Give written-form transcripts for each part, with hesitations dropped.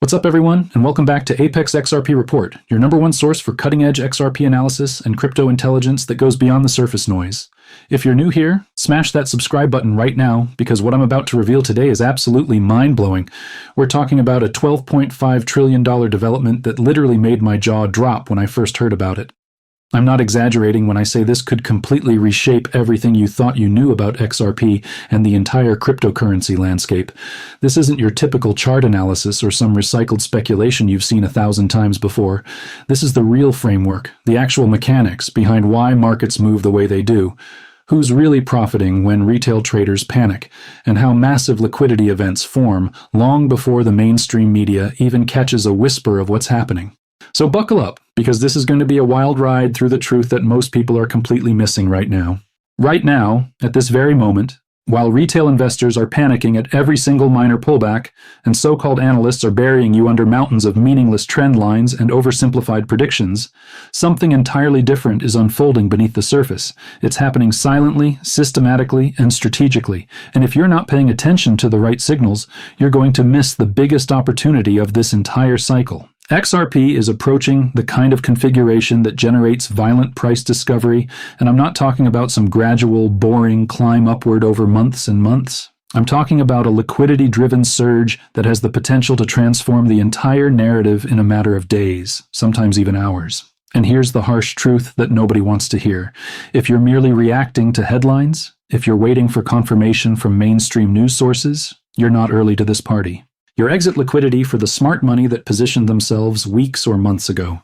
What's up, everyone, and welcome back to Apex XRP Report, your number one source for cutting-edge XRP analysis and crypto intelligence that goes beyond the surface noise. If you're new here, smash that subscribe button right now, because what I'm about to reveal today is absolutely mind-blowing. We're talking about a $12.5 trillion development that literally made my jaw drop when I first heard about it. I'm not exaggerating when I say this could completely reshape everything you thought you knew about XRP and the entire cryptocurrency landscape. This isn't your typical chart analysis or some recycled speculation you've seen 1,000 times before. This is the real framework, the actual mechanics behind why markets move the way they do, who's really profiting when retail traders panic, and how massive liquidity events form long before the mainstream media even catches a whisper of what's happening. So buckle up, because this is going to be a wild ride through the truth that most people are completely missing right now. Right now, at this very moment, while retail investors are panicking at every single minor pullback, and so-called analysts are burying you under mountains of meaningless trend lines and oversimplified predictions, something entirely different is unfolding beneath the surface. It's happening silently, systematically, and strategically, and if you're not paying attention to the right signals, you're going to miss the biggest opportunity of this entire cycle. XRP is approaching the kind of configuration that generates violent price discovery, and I'm not talking about some gradual, boring climb upward over months and months. I'm talking about a liquidity-driven surge that has the potential to transform the entire narrative in a matter of days, sometimes even hours. And here's the harsh truth that nobody wants to hear. If you're merely reacting to headlines, if you're waiting for confirmation from mainstream news sources, you're not early to this party. Your exit liquidity for the smart money that positioned themselves weeks or months ago.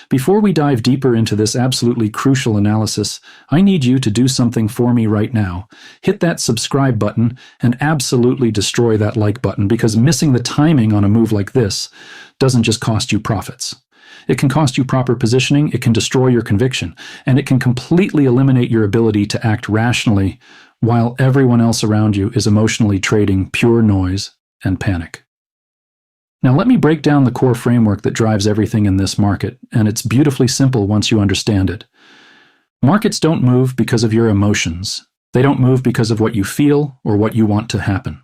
Before we dive deeper into this absolutely crucial analysis, I need you to do something for me right now. Hit that subscribe button and absolutely destroy that like button, because missing the timing on a move like this doesn't just cost you profits. It can cost you proper positioning, it can destroy your conviction, and it can completely eliminate your ability to act rationally while everyone else around you is emotionally trading pure noise and panic. Now let me break down the core framework that drives everything in this market, and it's beautifully simple once you understand it. Markets don't move because of your emotions. They don't move because of what you feel or what you want to happen.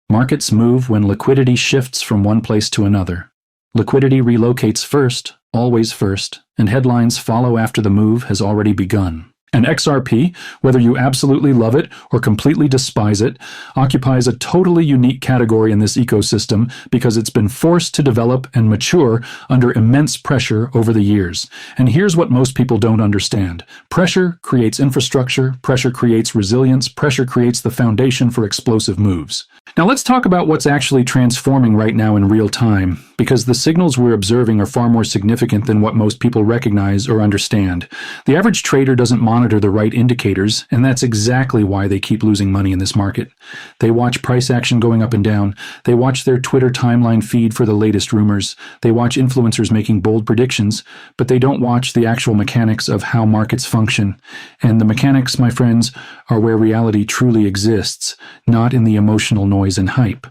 Markets move when liquidity shifts from one place to another. Liquidity relocates first, always first, and headlines follow after the move has already begun. And XRP, whether you absolutely love it or completely despise it, occupies a totally unique category in this ecosystem because it's been forced to develop and mature under immense pressure over the years. And here's what most people don't understand. Pressure creates infrastructure, pressure creates resilience, pressure creates the foundation for explosive moves. Now let's talk about what's actually transforming right now in real time, because the signals we're observing are far more significant than what most people recognize or understand. The average trader doesn't monitor the right indicators, and that's exactly why they keep losing money in this market. They watch price action going up and down. They watch their Twitter timeline feed for the latest rumors. They watch influencers making bold predictions, but they don't watch the actual mechanics of how markets function. And the mechanics, my friends, are where reality truly exists, not in the emotional noise and hype.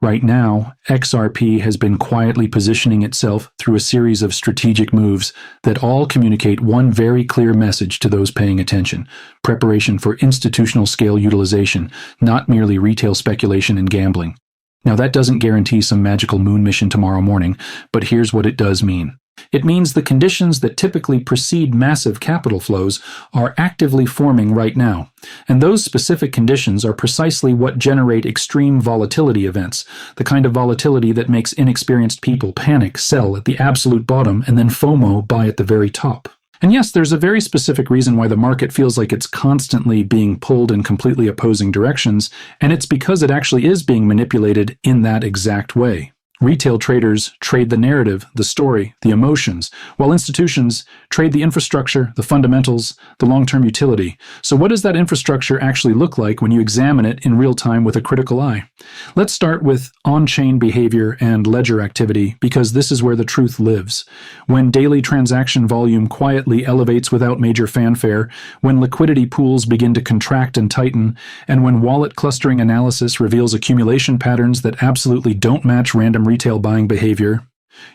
Right now, XRP has been quietly positioning itself through a series of strategic moves that all communicate one very clear message to those paying attention: preparation for institutional scale utilization, not merely retail speculation and gambling. Now, that doesn't guarantee some magical moon mission tomorrow morning, but here's what it does mean. It means the conditions that typically precede massive capital flows are actively forming right now. And those specific conditions are precisely what generate extreme volatility events, the kind of volatility that makes inexperienced people panic, sell at the absolute bottom, and then FOMO buy at the very top. And yes, there's a very specific reason why the market feels like it's constantly being pulled in completely opposing directions, and it's because it actually is being manipulated in that exact way. Retail traders trade the narrative, the story, the emotions, while institutions trade the infrastructure, the fundamentals, the long-term utility. So what does that infrastructure actually look like when you examine it in real time with a critical eye? Let's start with on-chain behavior and ledger activity, because this is where the truth lives. When daily transaction volume quietly elevates without major fanfare, when liquidity pools begin to contract and tighten, and when wallet clustering analysis reveals accumulation patterns that absolutely don't match random retail buying behavior,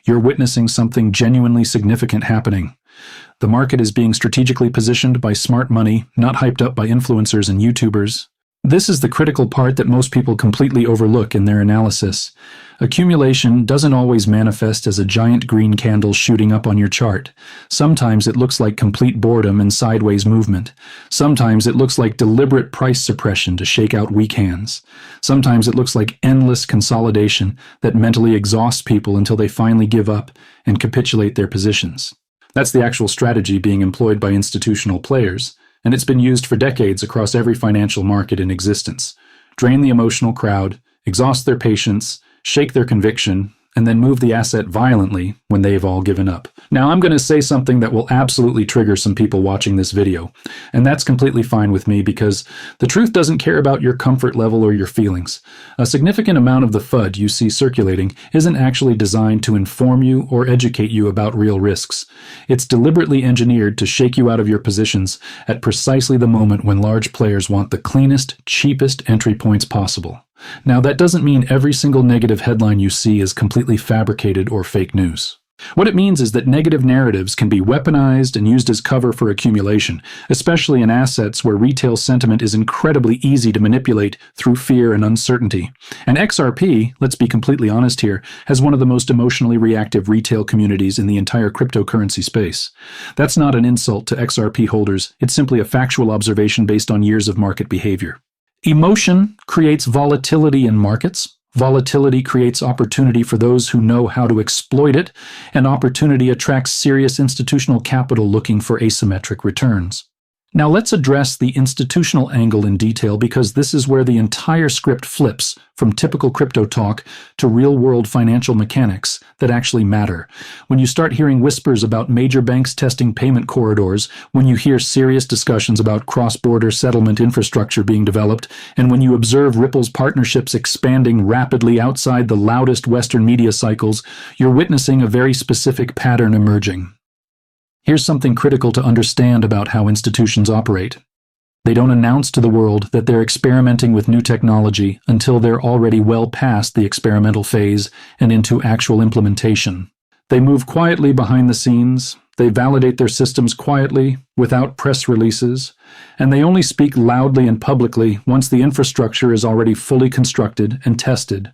you're witnessing something genuinely significant happening. The market is being strategically positioned by smart money, not hyped up by influencers and YouTubers. This is the critical part that most people completely overlook in their analysis. Accumulation doesn't always manifest as a giant green candle shooting up on your chart. Sometimes it looks like complete boredom and sideways movement. Sometimes it looks like deliberate price suppression to shake out weak hands. Sometimes it looks like endless consolidation that mentally exhausts people until they finally give up and capitulate their positions. That's the actual strategy being employed by institutional players, and it's been used for decades across every financial market in existence. Drain the emotional crowd, exhaust their patience, shake their conviction, and then move the asset violently when they've all given up. Now, I'm going to say something that will absolutely trigger some people watching this video, and that's completely fine with me because the truth doesn't care about your comfort level or your feelings. A significant amount of the FUD you see circulating isn't actually designed to inform you or educate you about real risks. It's deliberately engineered to shake you out of your positions at precisely the moment when large players want the cleanest, cheapest entry points possible. Now, that doesn't mean every single negative headline you see is completely fabricated or fake news. What it means is that negative narratives can be weaponized and used as cover for accumulation, especially in assets where retail sentiment is incredibly easy to manipulate through fear and uncertainty. And XRP, let's be completely honest here, has one of the most emotionally reactive retail communities in the entire cryptocurrency space. That's not an insult to XRP holders, it's simply a factual observation based on years of market behavior. Emotion creates volatility in markets. Volatility creates opportunity for those who know how to exploit it, and opportunity attracts serious institutional capital looking for asymmetric returns. Now let's address the institutional angle in detail because this is where the entire script flips from typical crypto talk to real-world financial mechanics that actually matter. When you start hearing whispers about major banks testing payment corridors, when you hear serious discussions about cross-border settlement infrastructure being developed, and when you observe Ripple's partnerships expanding rapidly outside the loudest Western media cycles, you're witnessing a very specific pattern emerging. Here's something critical to understand about how institutions operate. They don't announce to the world that they're experimenting with new technology until they're already well past the experimental phase and into actual implementation. They move quietly behind the scenes, they validate their systems quietly, without press releases, and they only speak loudly and publicly once the infrastructure is already fully constructed and tested.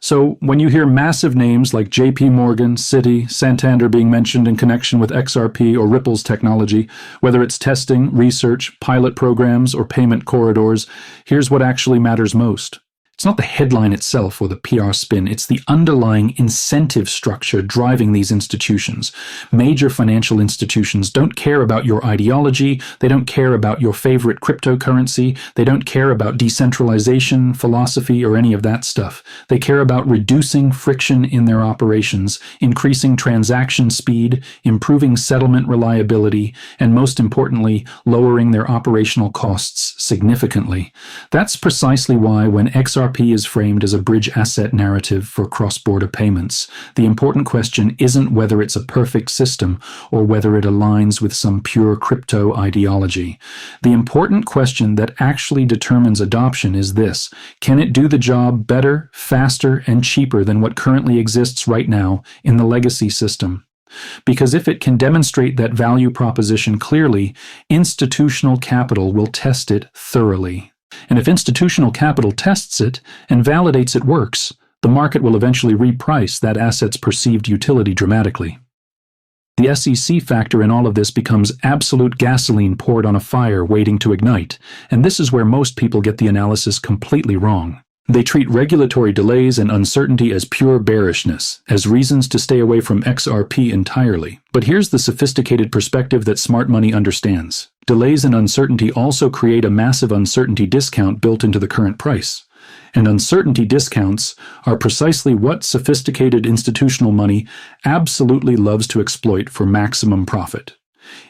So when you hear massive names like JP Morgan, Citi, Santander being mentioned in connection with XRP or Ripple's technology, whether it's testing, research, pilot programs, or payment corridors, here's what actually matters most. It's not the headline itself or the PR spin, it's the underlying incentive structure driving these institutions. Major financial institutions don't care about your ideology, they don't care about your favorite cryptocurrency, they don't care about decentralization, philosophy, or any of that stuff. They care about reducing friction in their operations, increasing transaction speed, improving settlement reliability, and most importantly, lowering their operational costs significantly. That's precisely why when XRP is framed as a bridge asset narrative for cross-border payments, the important question isn't whether it's a perfect system or whether it aligns with some pure crypto ideology. The important question that actually determines adoption is this: can it do the job better, faster, and cheaper than what currently exists right now in the legacy system? Because if it can demonstrate that value proposition clearly, institutional capital will test it thoroughly. And if institutional capital tests it and validates it works, the market will eventually reprice that asset's perceived utility dramatically. The SEC factor in all of this becomes absolute gasoline poured on a fire waiting to ignite, and this is where most people get the analysis completely wrong. They treat regulatory delays and uncertainty as pure bearishness, as reasons to stay away from XRP entirely. But here's the sophisticated perspective that smart money understands. Delays and uncertainty also create a massive uncertainty discount built into the current price. And uncertainty discounts are precisely what sophisticated institutional money absolutely loves to exploit for maximum profit.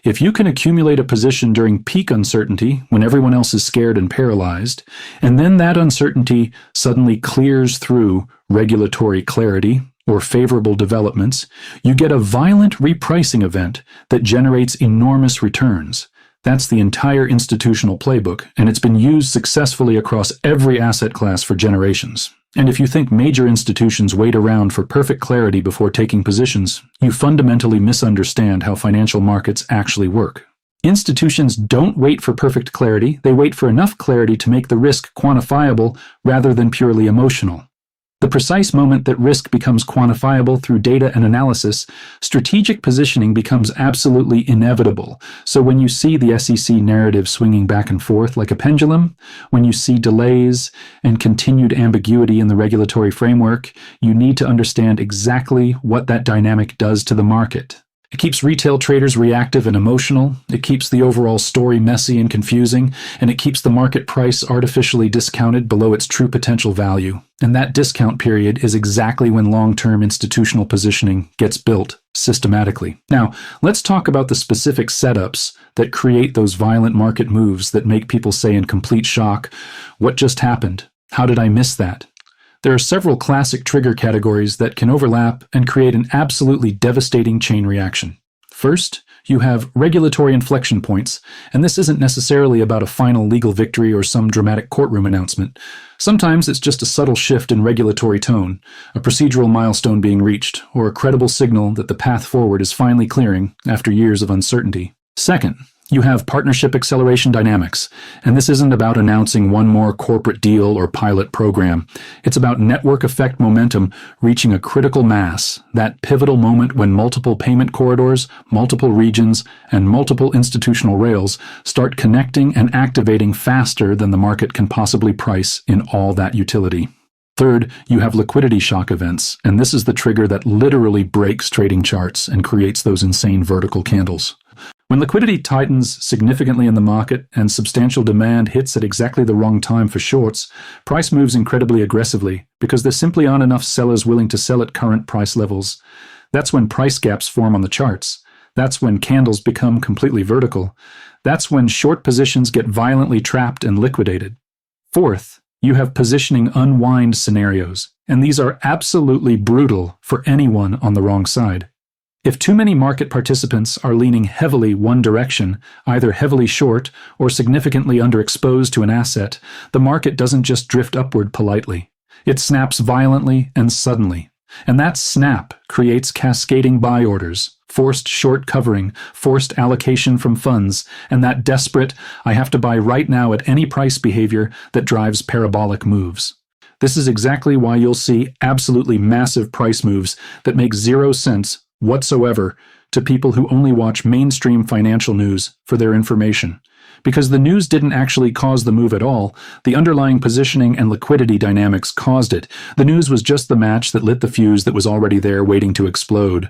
If you can accumulate a position during peak uncertainty when everyone else is scared and paralyzed, and then that uncertainty suddenly clears through regulatory clarity or favorable developments, you get a violent repricing event that generates enormous returns. That's the entire institutional playbook, and it's been used successfully across every asset class for generations. And if you think major institutions wait around for perfect clarity before taking positions, you fundamentally misunderstand how financial markets actually work. Institutions don't wait for perfect clarity, they wait for enough clarity to make the risk quantifiable rather than purely emotional. The precise moment that risk becomes quantifiable through data and analysis, strategic positioning becomes absolutely inevitable. So when you see the SEC narrative swinging back and forth like a pendulum, when you see delays and continued ambiguity in the regulatory framework, you need to understand exactly what that dynamic does to the market. It keeps retail traders reactive and emotional, it keeps the overall story messy and confusing, and it keeps the market price artificially discounted below its true potential value. And that discount period is exactly when long-term institutional positioning gets built systematically. Now, let's talk about the specific setups that create those violent market moves that make people say in complete shock, "What just happened? How did I miss that?" There are several classic trigger categories that can overlap and create an absolutely devastating chain reaction. First, you have regulatory inflection points, and this isn't necessarily about a final legal victory or some dramatic courtroom announcement. Sometimes it's just a subtle shift in regulatory tone, a procedural milestone being reached, or a credible signal that the path forward is finally clearing after years of uncertainty. Second, you have partnership acceleration dynamics, and this isn't about announcing one more corporate deal or pilot program. It's about network effect momentum reaching a critical mass, that pivotal moment when multiple payment corridors, multiple regions, and multiple institutional rails start connecting and activating faster than the market can possibly price in all that utility. Third, you have liquidity shock events, and this is the trigger that literally breaks trading charts and creates those insane vertical candles. When liquidity tightens significantly in the market and substantial demand hits at exactly the wrong time for shorts, price moves incredibly aggressively because there simply aren't enough sellers willing to sell at current price levels. That's when price gaps form on the charts. That's when candles become completely vertical. That's when short positions get violently trapped and liquidated. Fourth, you have positioning unwind scenarios, and these are absolutely brutal for anyone on the wrong side. If too many market participants are leaning heavily one direction, either heavily short or significantly underexposed to an asset, the market doesn't just drift upward politely. It snaps violently and suddenly. And that snap creates cascading buy orders, forced short covering, forced allocation from funds, and that desperate, "I have to buy right now at any price" behavior that drives parabolic moves. This is exactly why you'll see absolutely massive price moves that make zero sense whatsoever to people who only watch mainstream financial news for their information. Because the news didn't actually cause the move at all, the underlying positioning and liquidity dynamics caused it. The news was just the match that lit the fuse that was already there waiting to explode.